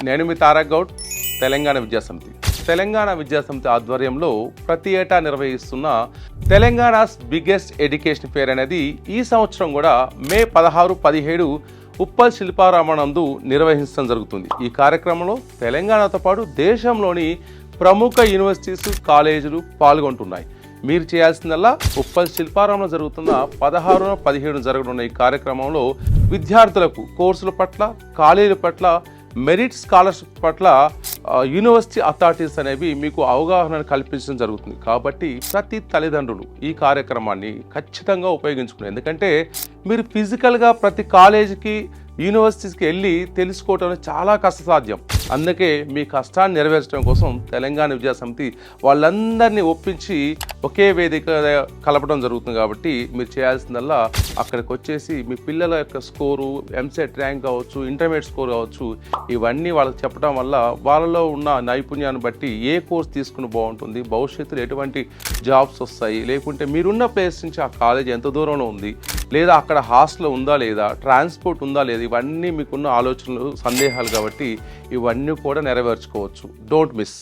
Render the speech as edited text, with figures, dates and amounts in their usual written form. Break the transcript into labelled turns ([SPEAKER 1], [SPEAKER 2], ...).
[SPEAKER 1] నేను మీ తారక్ గౌడ్, తెలంగాణ విద్యాసమితి. తెలంగాణ విద్యాసమితి ఆధ్వర్యంలో ప్రతి ఏటా నిర్వహిస్తున్న తెలంగాణస్ బిగ్గెస్ట్ ఎడ్యుకేషన్ ఫేర్ అనేది ఈ సంవత్సరం కూడా మే 16-17 ఉప్పల్ శిల్పారామనందు నిర్వహించడం జరుగుతుంది. ఈ కార్యక్రమంలో తెలంగాణతో పాటు దేశంలోని ప్రముఖ యూనివర్సిటీస్, కాలేజీలు పాల్గొంటున్నాయి. మీరు చేయాల్సిందల్లా ఉప్పల్ శిల్పారామంలో జరుగుతున్న 16-17 జరగనున్న ఈ కార్యక్రమంలో విద్యార్థులకు కోర్సుల పట్ల, కాలేజీల పట్ల, మెరిట్ స్కాలర్షిప్ పట్ల యూనివర్సిటీ అథారిటీస్ అనేవి మీకు అవగాహన కల్పించడం జరుగుతుంది. కాబట్టి ప్రతి తల్లిదండ్రులు ఈ కార్యక్రమాన్ని ఖచ్చితంగా ఉపయోగించుకున్నారు. ఎందుకంటే మీరు ఫిజికల్గా ప్రతి కాలేజీకి, యూనివర్సిటీస్కి వెళ్ళి తెలుసుకోవటం చాలా కష్టసాధ్యం. అందుకే మీ కష్టాన్ని నెరవేర్చడం కోసం తెలంగాణ విద్యాసమితి వాళ్ళందరినీ ఒప్పించి ఒకే వేదిక కలపడం జరుగుతుంది. కాబట్టి మీరు చేయాల్సిందల్లా అక్కడికి వచ్చేసి మీ పిల్లల యొక్క స్కోరు, ఎంసెట్ ర్యాంక్ కావచ్చు, ఇంటర్మీడియట్ స్కోర్ కావచ్చు, ఇవన్నీ వాళ్ళకి చెప్పడం వల్ల వాళ్ళలో ఉన్న నైపుణ్యాన్ని బట్టి ఏ కోర్స్ తీసుకుని బాగుంటుంది, భవిష్యత్తులో ఎటువంటి జాబ్స్ వస్తాయి, లేకుంటే మీరున్న ప్లేస్ నుంచి ఆ కాలేజ్ ఎంత దూరంలో ఉంది, లేదా అక్కడ హాస్టల్ ఉందా లేదా, ట్రాన్స్పోర్ట్ ఉందా లేదా, ఇవన్నీ మీకున్న ఆలోచనలు, సందేహాలు. కాబట్టి ఇవన్నీ కూడా నెరవేర్చుకోవచ్చు. Don't miss.